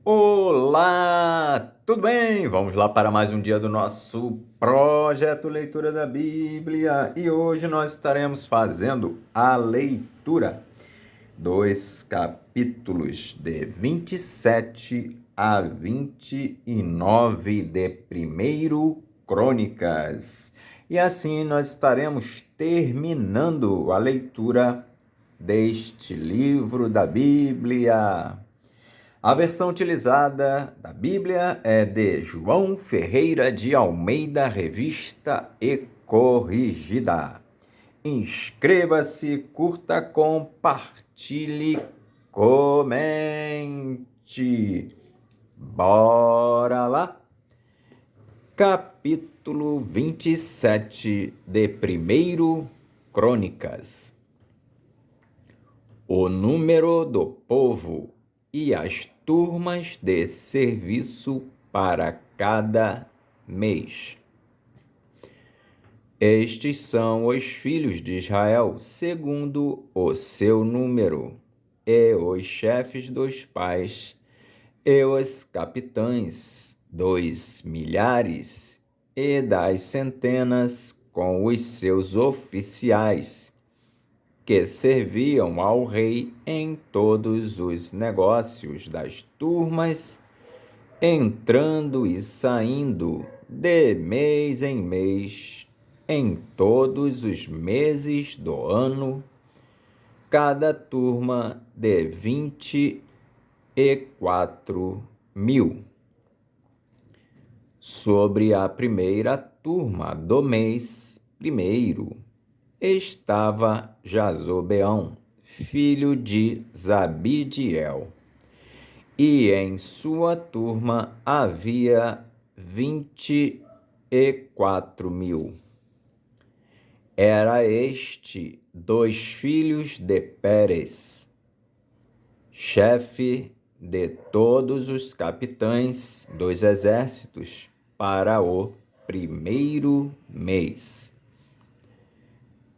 Olá, tudo bem? Vamos lá para mais um dia do nosso projeto Leitura da Bíblia e hoje nós estaremos fazendo a leitura dos capítulos de 27 a 29 de 1 Crônicas. E assim nós estaremos terminando a leitura deste livro da Bíblia. A versão utilizada da Bíblia é de João Ferreira de Almeida, revista e corrigida. Inscreva-se, curta, compartilhe, comente. Bora lá! Capítulo 27 de 1 Crônicas. O número do povo e as turmas de serviço para cada mês. Estes são os filhos de Israel, segundo o seu número, e os chefes dos pais, e os capitães dos milhares e das centenas, com os seus oficiais, que serviam ao rei em todos os negócios das turmas, entrando e saindo de mês em mês, em todos os meses do ano, cada turma de 24.000. Sobre a primeira turma do mês primeiro, estava Jazobeão, filho de Zabidiel, e em sua turma havia 24.000. Era este dos filhos de Pérez, chefe de todos os capitães dos exércitos para o primeiro mês.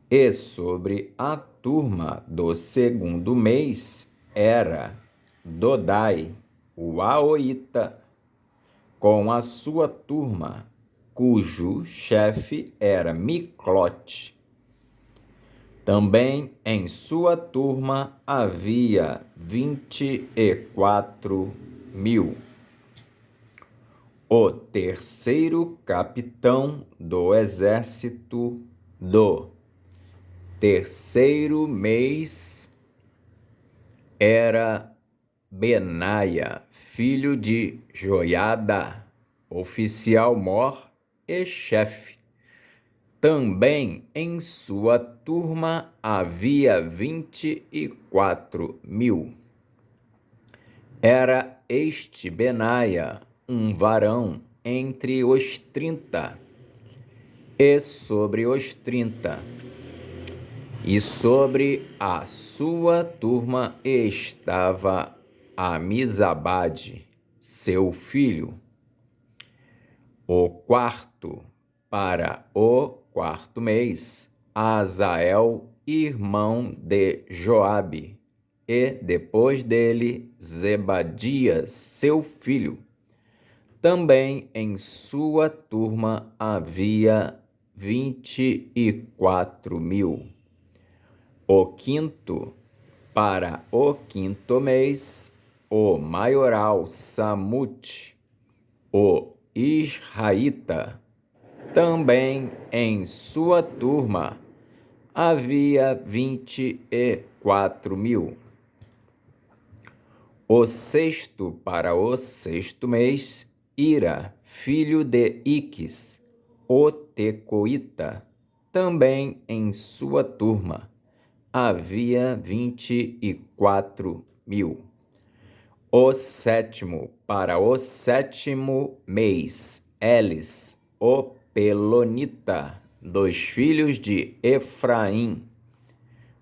E sobre a turma do segundo mês era Dodai, o Aoita, com a sua turma, cujo chefe era Miclote. Também em sua turma havia 24.000. O terceiro capitão do exército do terceiro mês era Benaia, filho de Joiada, oficial-mor e chefe. Também em sua turma havia 24.000. Era este Benaia um varão entre os 30, e sobre os 30. E sobre a sua turma estava Amizabade, seu filho. O quarto, para o quarto mês, Azael, irmão de Joabe, e depois dele Zebadias, seu filho. Também em sua turma havia 24.000. O quinto, para o quinto mês, o maioral Samute, o Israelita. Também em sua turma havia 24.000. O sexto, para o sexto mês, Ira, filho de Iques, o Tecoita. Também em sua turma havia 24.000. O sétimo, para o sétimo mês, Elis, o Pelonita, dos filhos de Efraim.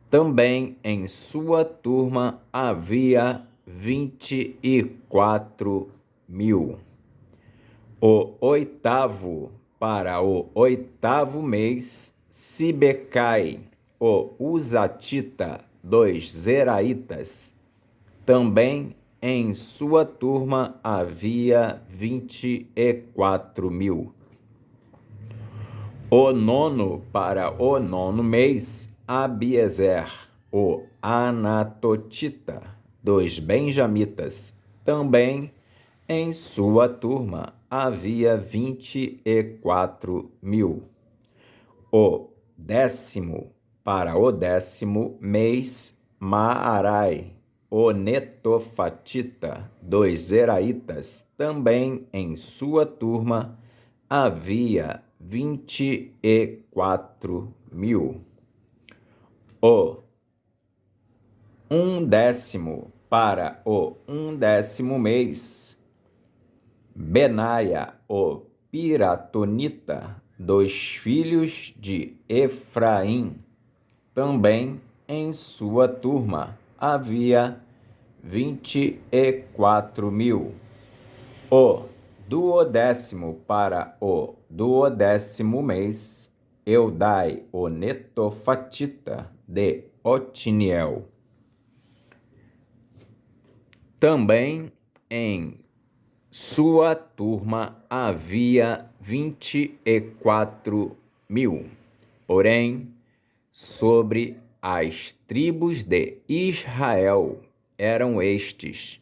Também em sua turma havia 24.000. O oitavo, para o oitavo mês, Sibecai, o Uzatita, dos Zeraitas. Também em sua turma havia 24.000. O nono para o nono mês, Abiezer, o Anatotita, dos benjamitas, também em sua turma havia 24.000. O décimo para o décimo mês, Maarai, o netofatita, dos zeraitas, também em sua turma havia 24.000. O décimo para o décimo mês, Benaia, o piratonita, dos filhos de Efraim, também em sua turma havia 24.000. O duodécimo para o duodécimo mês, Eudai, o netofatita, de Otiniel, também em sua turma havia 24.000. Porém, sobre as tribos de Israel eram estes.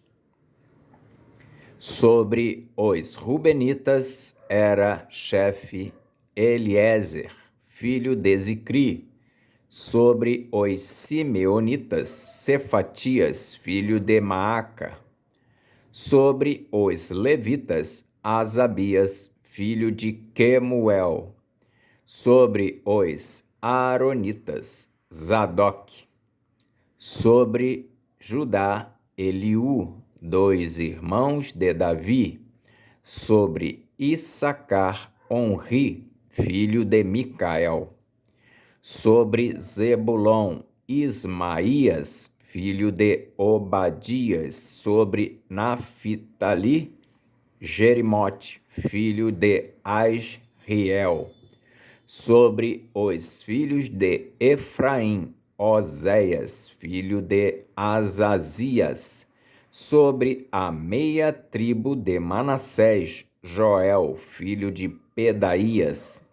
Sobre os Rubenitas era chefe Eliezer, filho de Zicri. Sobre os Simeonitas, Cefatias, filho de Maaca. Sobre os levitas, Asabias, filho de Quemuel. Sobre os aaronitas, Zadok. Sobre Judá, Eliú, dois irmãos de Davi. Sobre Issacar, Onri, filho de Micael. Sobre Zebulon, Ismaías, filho de Obadias. Sobre Naphtali, Jerimote, filho de Asriel. Sobre os filhos de Efraim, Oséias, filho de Azazias. Sobre a meia tribo de Manassés, Joel, filho de Pedaías.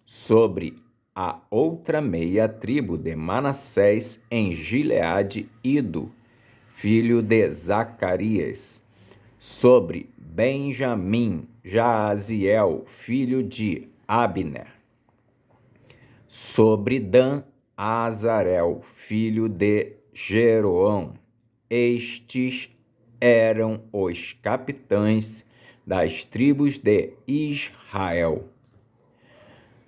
Sobre a outra meia tribo de Manassés em Gileade, Ido, filho de Zacarias. Sobre Benjamim, Jaaziel, filho de Abner. Sobre Dan, Azarel, filho de Jeroão. Estes eram os capitães das tribos de Israel.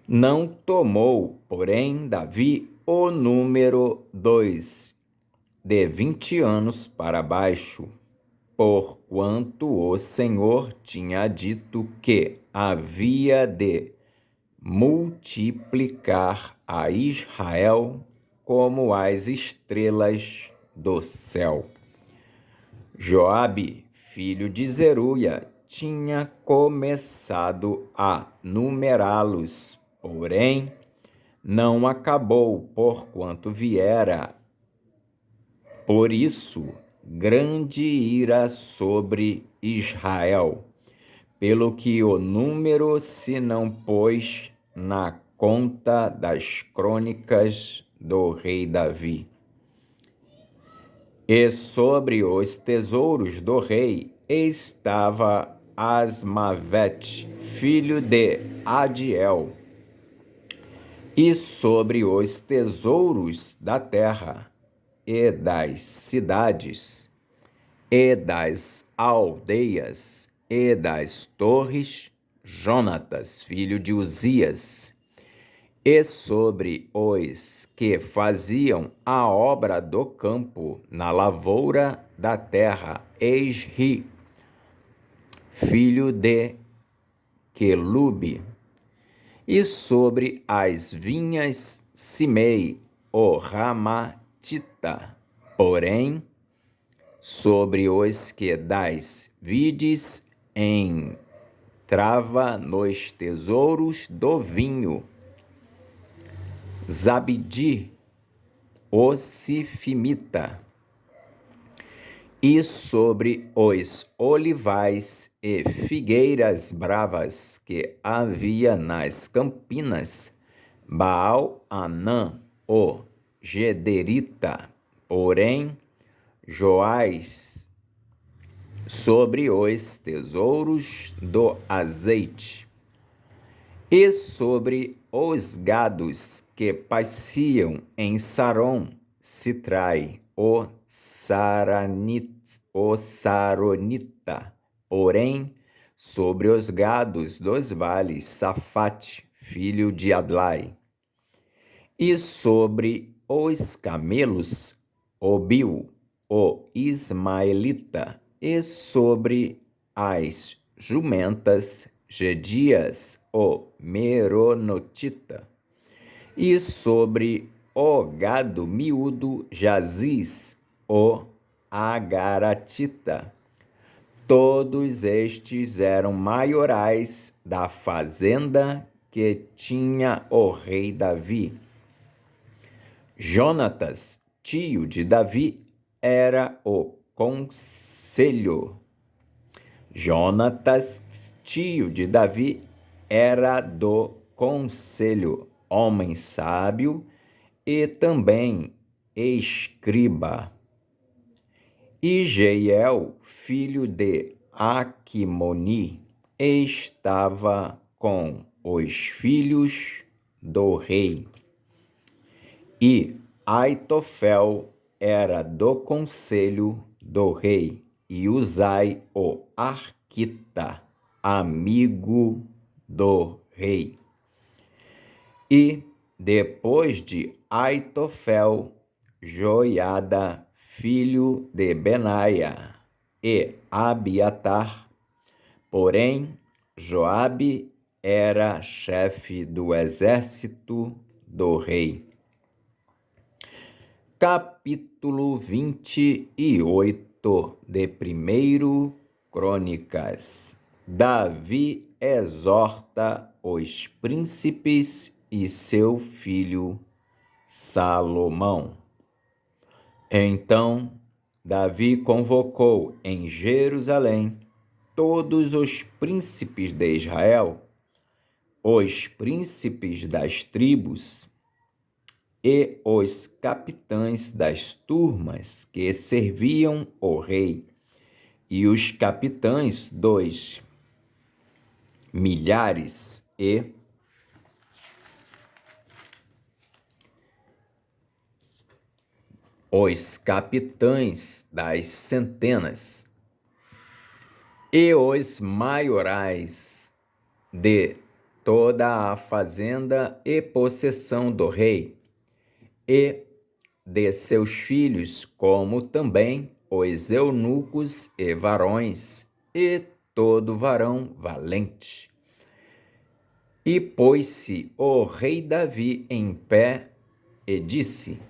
Não tomou, porém, Davi o número 2, de 20 anos para baixo, porquanto o Senhor tinha dito que havia de multiplicar a Israel como as estrelas do céu. Joabe, filho de Zeruia, tinha começado a numerá-los, porém não acabou, porquanto viera, por isso, grande ira sobre Israel, pelo que o número se não pôs na conta das crônicas do rei Davi. E sobre os tesouros do rei estava Asmavete, filho de Adiel. E sobre os tesouros da terra, e das cidades, e das aldeias, e das torres, Jonatas, filho de Uzias. E sobre os que faziam a obra do campo na lavoura da terra, Esri, filho de Quelube. E sobre as vinhas, Simei, o Ramatita. Porém, sobre os que das vides entrava nos tesouros do vinho, Zabdi, o Sifimita. E sobre os olivais e figueiras bravas que havia nas campinas, Baal-Hanã, o Gederita, porém Joás sobre os tesouros do azeite, e sobre os gados que pasciam em Saron, Sitrai, o Saronita, porém sobre os gados dos vales, Safate, filho de Adlai, e sobre os camelos, Obil, o ismaelita, e sobre as jumentas, Gedias, o meronotita, e sobre o gado miúdo, Jaziz, o agaratita. Todos estes eram maiorais da fazenda que tinha o rei Davi. Jonatas, tio de Davi, era o conselho. Jonatas, tio de Davi, era do conselho, homem sábio e também escriba. E Jeiel, filho de Aquimoni, estava com os filhos do rei. E Aitofel era do conselho do rei, e Uzai o arquita, amigo do rei. E depois de Aitofel, Joiada, filho de Benaia, e Abiatar. Porém, Joabe era chefe do exército do rei. Capítulo 28 de 1 Crônicas. Davi exorta os príncipes e seu filho Salomão. Então, Davi convocou em Jerusalém todos os príncipes de Israel, os príncipes das tribos e os capitães das turmas que serviam o rei, e os capitães dos milhares e os capitães das centenas, e os maiorais de toda a fazenda e possessão do rei, e de seus filhos, como também os eunucos e varões, e todo varão valente. E pôs-se o rei Davi em pé e disse: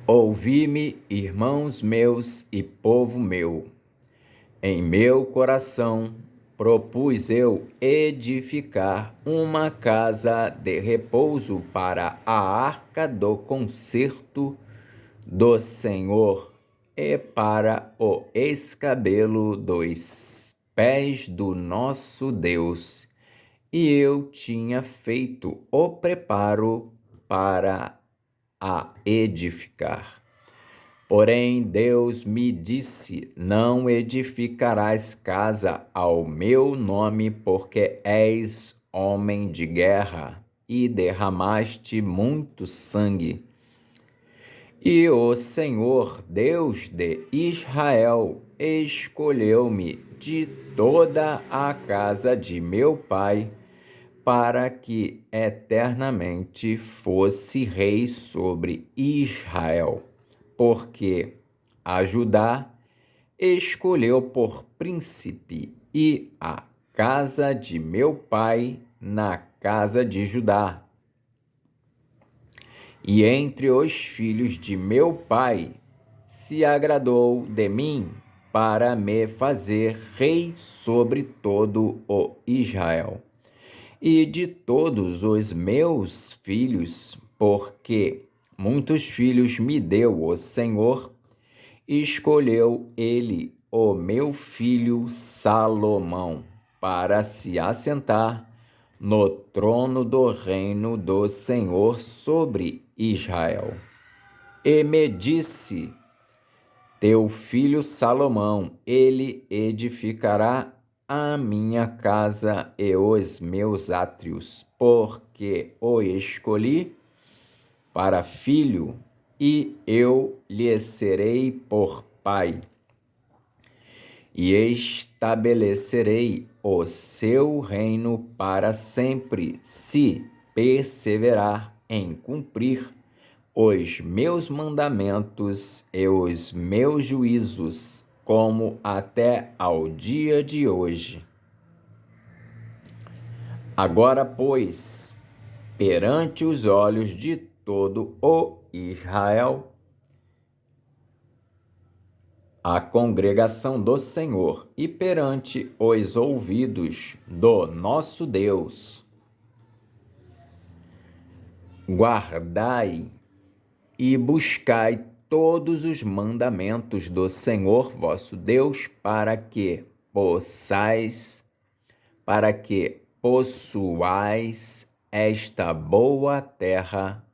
Ouvi-me, irmãos meus e povo meu. Em meu coração propus eu edificar uma casa de repouso para a arca do concerto do Senhor e para o escabelo dos pés do nosso Deus. E eu tinha feito o preparo para a edificar. Porém, Deus me disse: não edificarás casa ao meu nome, porque és homem de guerra e derramaste muito sangue. E o Senhor, Deus de Israel, escolheu-me de toda a casa de meu pai, para que eternamente fosse rei sobre Israel, porque a Judá escolheu por príncipe, e a casa de meu pai na casa de Judá. E entre os filhos de meu pai se agradou de mim para me fazer rei sobre todo o Israel. E de todos os meus filhos, porque muitos filhos me deu o Senhor, escolheu ele o meu filho Salomão para se assentar no trono do reino do Senhor sobre Israel. E me disse: teu filho Salomão, ele edificará a minha casa e os meus átrios, porque o escolhi para filho, e eu lhe serei por pai. E estabelecerei o seu reino para sempre, se perseverar em cumprir os meus mandamentos e os meus juízos, como até ao dia de hoje. Agora, pois, perante os olhos de todo o Israel, a congregação do Senhor, e perante os ouvidos do nosso Deus, guardai e buscai todos os mandamentos do Senhor vosso Deus, para que possuais esta boa terra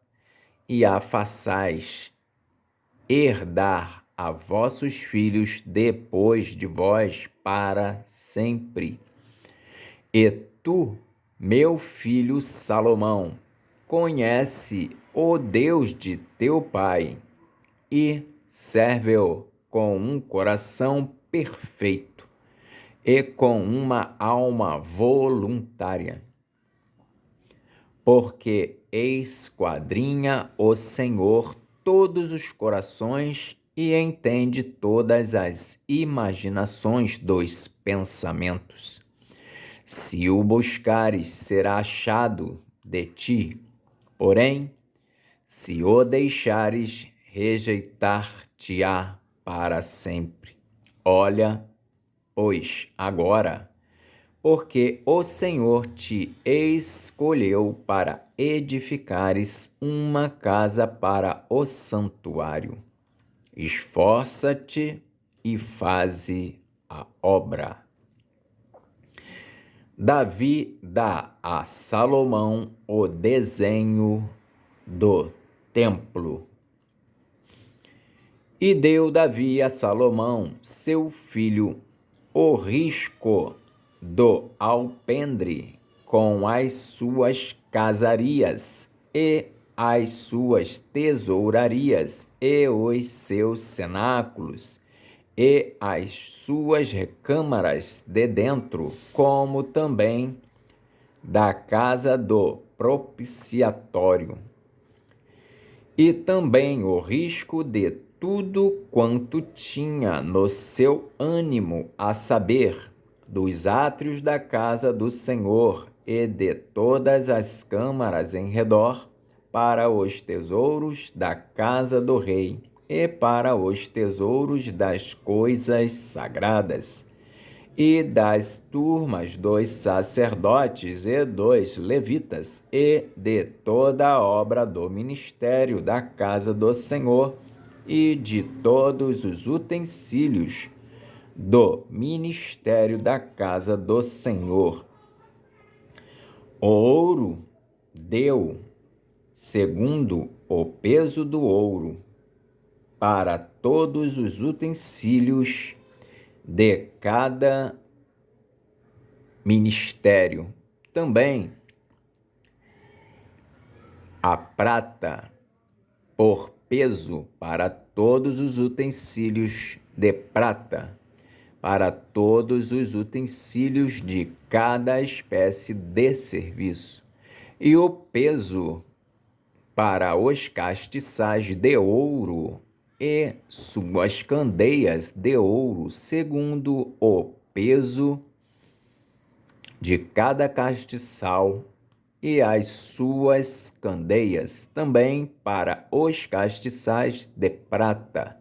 e a façais herdar a vossos filhos depois de vós para sempre. E tu, meu filho Salomão, conhece o Deus de teu pai e serve-o com um coração perfeito e com uma alma voluntária, porque esquadrinha o Senhor todos os corações e entende todas as imaginações dos pensamentos. Se o buscares, será achado de ti, porém, se o deixares, rejeitar-te-á para sempre. Olha, pois, agora, porque o Senhor te escolheu para edificares uma casa para o santuário. Esforça-te e faze a obra. Davi dá a Salomão o desenho do templo. E deu Davi a Salomão, seu filho, o risco do alpendre com as suas casarias e as suas tesourarias e os seus cenáculos e as suas recâmaras de dentro, como também da casa do propiciatório. E também o risco de tudo quanto tinha no seu ânimo, a saber, dos átrios da casa do Senhor e de todas as câmaras em redor, para os tesouros da casa do rei e para os tesouros das coisas sagradas, e das turmas dos sacerdotes e dos levitas, e de toda a obra do ministério da casa do Senhor, e de todos os utensílios do ministério da casa do Senhor. O ouro deu, segundo o peso do ouro, para todos os utensílios de cada ministério. Também a prata por peso para todos os utensílios de prata, para todos os utensílios de cada espécie de serviço, e o peso para os castiçais de ouro e suas candeias de ouro, segundo o peso de cada castiçal, e as suas candeias, também para os castiçais de prata,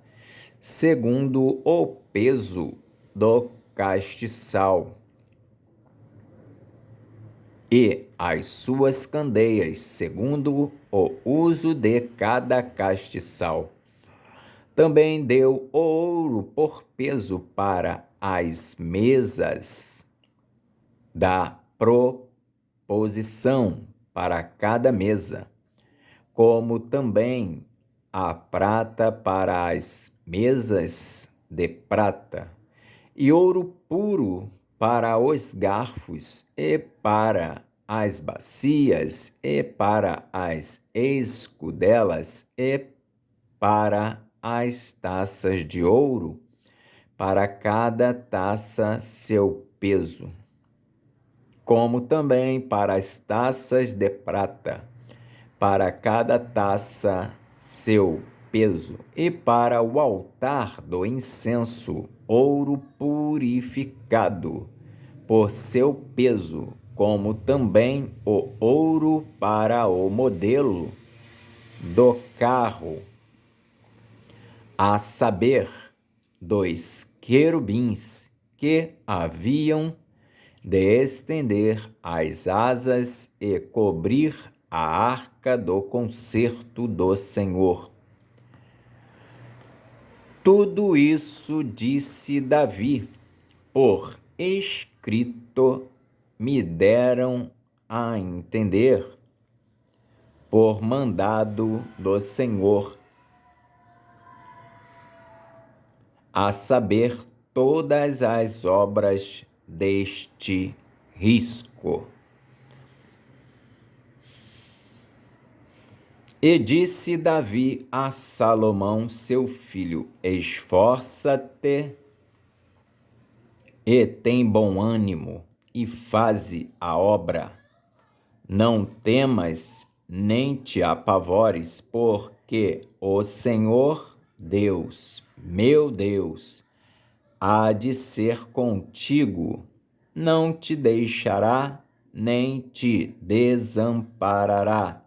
segundo o peso do castiçal, e as suas candeias, segundo o uso de cada castiçal. Também deu ouro por peso para as mesas da proposição para cada mesa, como também a prata para as mesas de prata, e ouro puro para os garfos, e para as bacias, e para as escudelas, e para as taças de ouro, para cada taça seu peso, como também para as taças de prata, para cada taça seu peso, e para o altar do incenso, ouro purificado por seu peso, como também o ouro para o modelo do carro, a saber, dos querubins que haviam de estender as asas e cobrir a arca do concerto do Senhor. Tudo isso disse Davi, por escrito me deram a entender, por mandado do Senhor, a saber, todas as obras deste risco. E disse Davi a Salomão, seu filho: esforça-te e tem bom ânimo, e faze a obra. Não temas, nem te apavores, porque o Senhor Deus, meu Deus, há de ser contigo, não te deixará, nem te desamparará,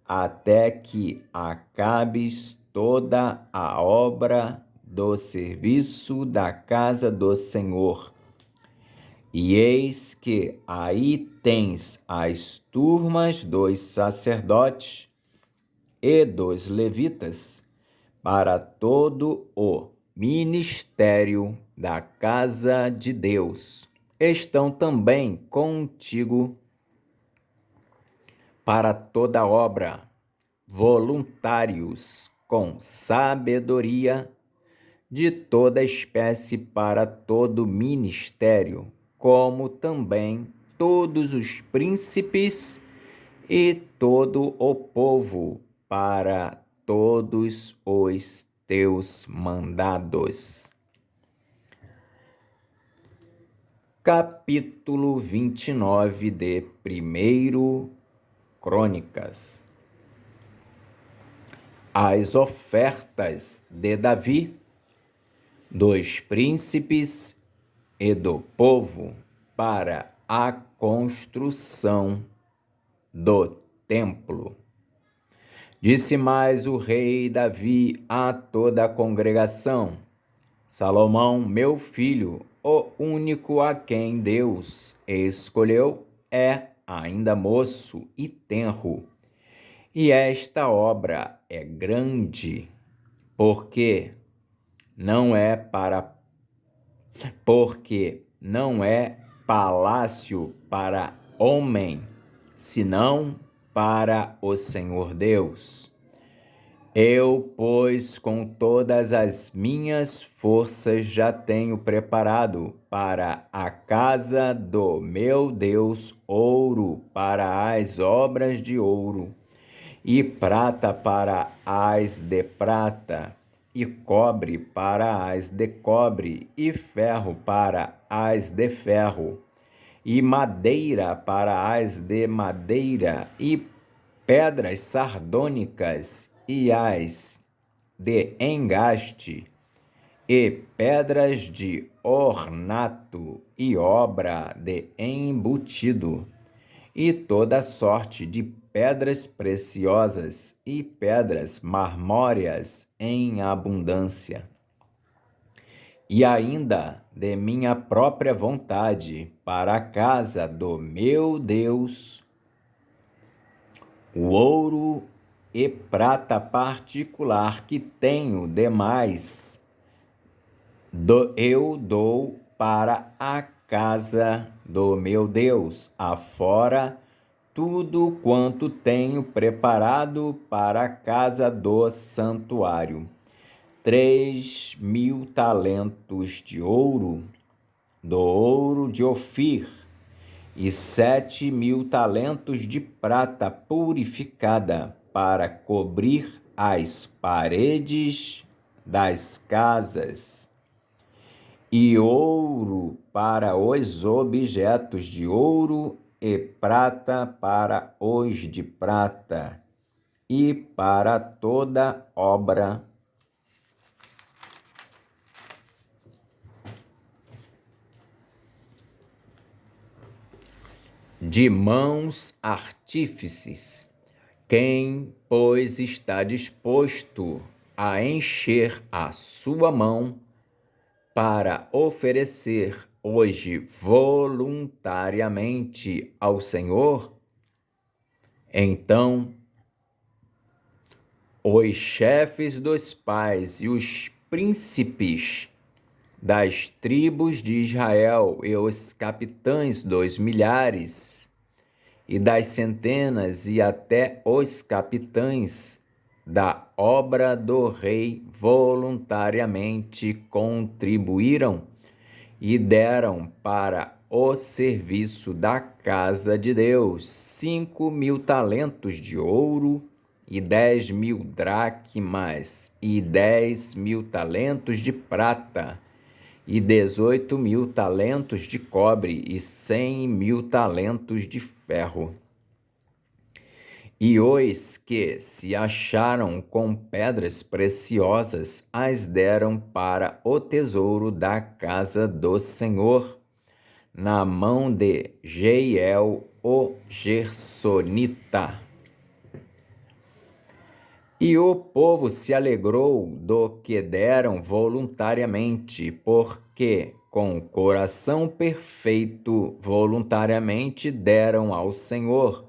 até que acabes toda a obra do serviço da casa do Senhor. E eis que aí tens as turmas dos sacerdotes e dos levitas para todo o ministério da casa de Deus. Estão também contigo para toda obra, voluntários com sabedoria de toda espécie para todo ministério, como também todos os príncipes e todo o povo para todos os teus mandados. Capítulo 29 de 1 Crônicas. As ofertas de Davi, dos príncipes e do povo para a construção do templo. Disse mais o rei Davi a toda a congregação: Salomão, meu filho, o único a quem Deus escolheu, é ainda moço e tenro, e esta obra é grande, porque não é palácio para homem, senão para o Senhor Deus. Eu, pois, com todas as minhas forças já tenho preparado para a casa do meu Deus ouro para as obras de ouro, e prata para as de prata, e cobre para as de cobre, e ferro para as de ferro, e madeira para as de madeira, e pedras sardônicas e as de engaste, e pedras de ornato e obra de embutido, e toda sorte de pedras preciosas e pedras marmóreas em abundância. E ainda de minha própria vontade para a casa do meu Deus, o ouro e prata particular que tenho demais, eu dou para a casa do meu Deus, afora tudo quanto tenho preparado para a casa do santuário. 3.000 talentos de ouro, do ouro de Ofir, e 7.000 talentos de prata purificada, para cobrir as paredes das casas, e ouro para os objetos de ouro, e prata para os de prata, e para toda obra de mãos artífices. Quem, pois, está disposto a encher a sua mão para oferecer hoje voluntariamente ao Senhor, então os chefes dos pais e os príncipes das tribos de Israel e os capitães dos milhares e das centenas e até os capitães da obra do rei voluntariamente contribuíram e deram para o serviço da casa de Deus 5.000 talentos de ouro e 10.000 dracmas e 10.000 talentos de prata e 18.000 talentos de cobre e 100.000 talentos de ferro. E os que se acharam com pedras preciosas as deram para o tesouro da casa do Senhor, na mão de Jeiel, o Gersonita. E o povo se alegrou do que deram voluntariamente, porque com coração perfeito voluntariamente deram ao Senhor.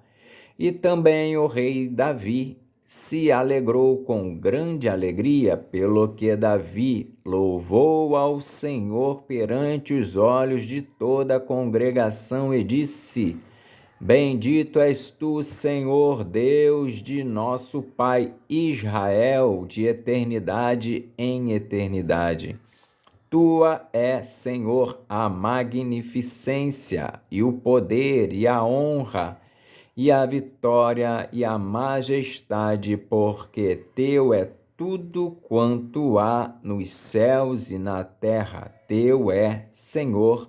E também o rei Davi se alegrou com grande alegria, pelo que Davi louvou ao Senhor perante os olhos de toda a congregação e disse: Bendito és tu, Senhor, Deus de nosso Pai Israel, de eternidade em eternidade. Tua é, Senhor, a magnificência e o poder e a honra e a vitória e a majestade, porque teu é tudo quanto há nos céus e na terra. Teu é, Senhor,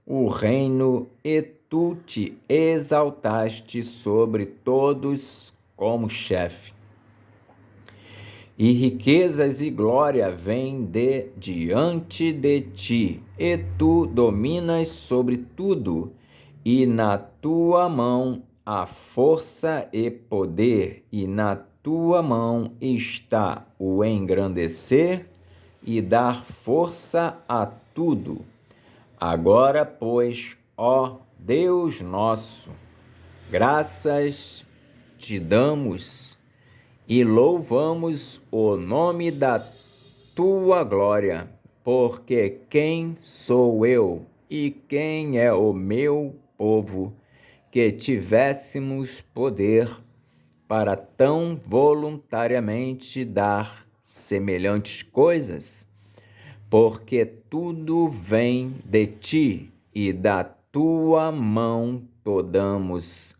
o reino, e tu te exaltaste sobre todos como chefe. E riquezas e glória vêm de diante de ti, e tu dominas sobre tudo, e na tua mão há força e poder, e na tua mão está o engrandecer e dar força a tudo. Agora, pois, ó Deus nosso, graças te damos e louvamos o nome da tua glória, porque quem sou eu e quem é o meu povo que tivéssemos poder para tão voluntariamente dar semelhantes coisas? Porque tudo vem de ti e da tua mão to damos,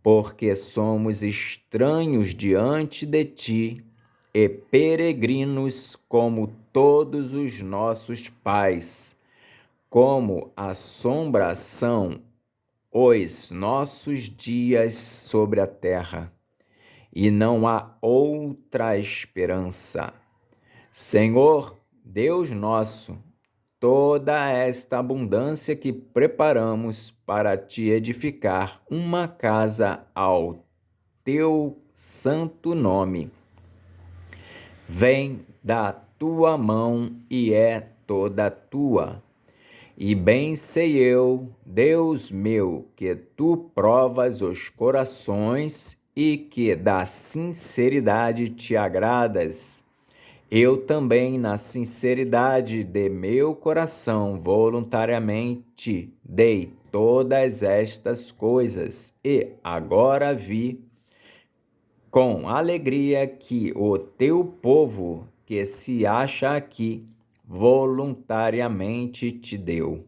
porque somos estranhos diante de ti e peregrinos como todos os nossos pais, como assombração os nossos dias sobre a terra, e não há outra esperança. Senhor, Deus nosso, toda esta abundância que preparamos para te edificar uma casa ao teu santo nome, vem da tua mão e é toda tua. E bem sei eu, Deus meu, que tu provas os corações e que da sinceridade te agradas. Eu também, na sinceridade de meu coração, voluntariamente dei todas estas coisas, e agora vi com alegria que o teu povo, que se acha aqui, voluntariamente te deu.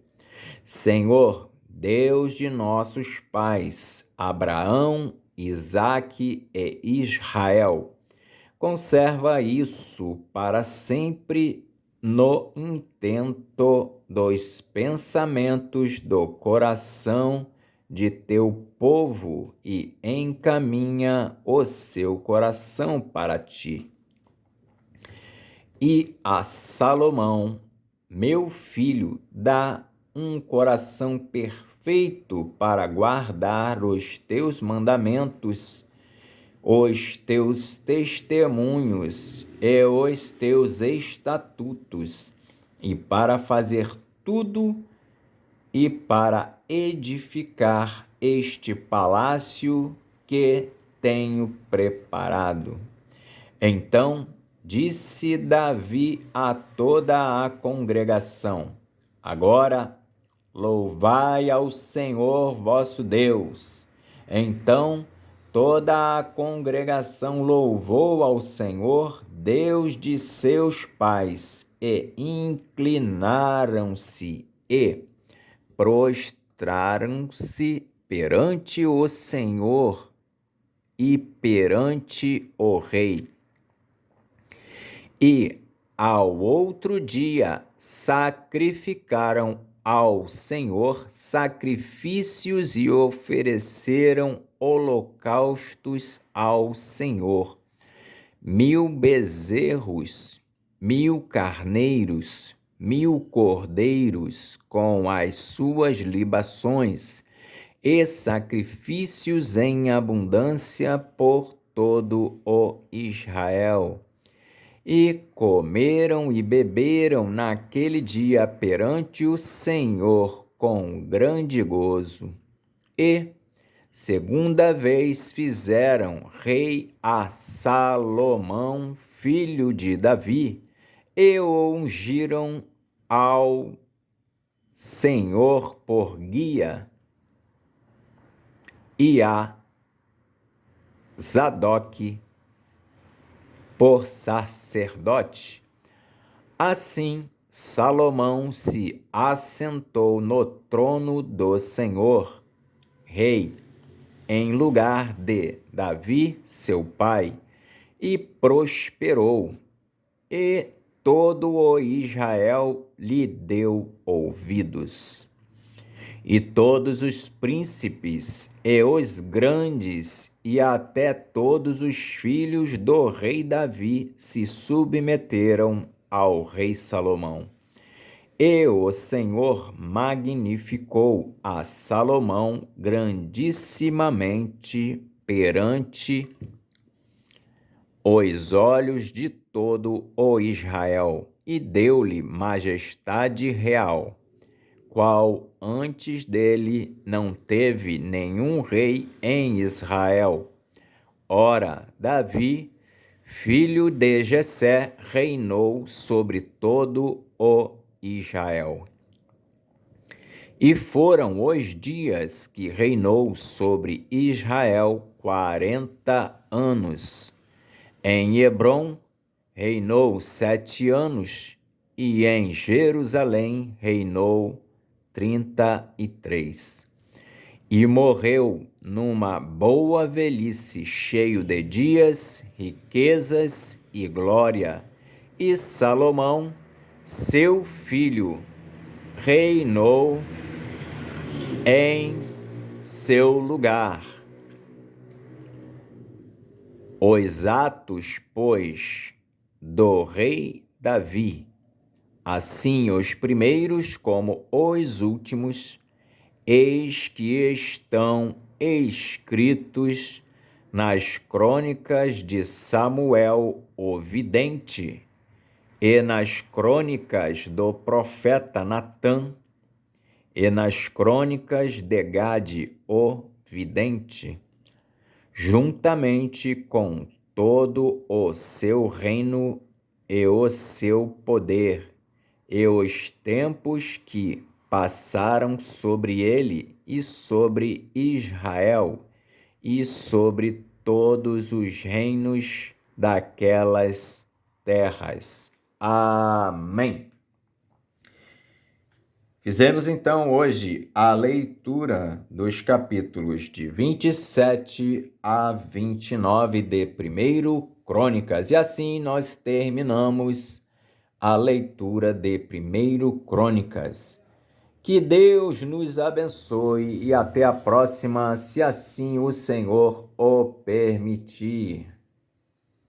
Senhor, Deus de nossos pais, Abraão, Isaque e Israel, conserva isso para sempre no intento dos pensamentos do coração de teu povo e encaminha o seu coração para ti. E a Salomão, meu filho, dá um coração perfeito para guardar os teus mandamentos, os teus testemunhos e os teus estatutos, e para fazer tudo e para edificar este palácio que tenho preparado. Então disse Davi a toda a congregação: agora louvai ao Senhor vosso Deus. Então toda a congregação louvou ao Senhor, Deus de seus pais, e inclinaram-se e prostraram-se perante o Senhor e perante o rei. E ao outro dia sacrificaram ao Senhor sacrifícios e ofereceram holocaustos ao Senhor, 1000 bezerros, 1000 carneiros, 1000 cordeiros com as suas libações, e sacrifícios em abundância por todo o Israel. E comeram e beberam naquele dia perante o Senhor com grande gozo. E segunda vez fizeram rei a Salomão, filho de Davi, e o ungiram ao Senhor por guia, e a Zadok por sacerdote. Assim, Salomão se assentou no trono do Senhor, rei, em lugar de Davi, seu pai, e prosperou, e todo o Israel lhe deu ouvidos. E todos os príncipes e os grandes e até todos os filhos do rei Davi se submeteram ao rei Salomão. E o Senhor magnificou a Salomão grandissimamente perante os olhos de todo o Israel, e deu-lhe majestade real, qual antes dele não teve nenhum rei em Israel. Ora, Davi, filho de Jessé, reinou sobre todo o Israel. E foram os dias que reinou sobre Israel 40 anos. Em Hebrom reinou 7 anos, e em Jerusalém reinou 33. E morreu numa boa velhice, cheio de dias, riquezas e glória. E Salomão, seu filho, reinou em seu lugar. Os atos, pois, do rei Davi, assim os primeiros como os últimos, eis que estão escritos nas crônicas de Samuel o vidente, e nas crônicas do profeta Natã, e nas crônicas de Gade o vidente. juntamente com todo o seu reino e o seu poder, e os tempos que passaram sobre ele e sobre Israel, e sobre todos os reinos daquelas terras. Amém. Fizemos então hoje a leitura dos capítulos de 27 a 29 de 1 Crônicas, e assim nós terminamos a leitura de 1 Crônicas. Que Deus nos abençoe e até a próxima, se assim o Senhor o permitir.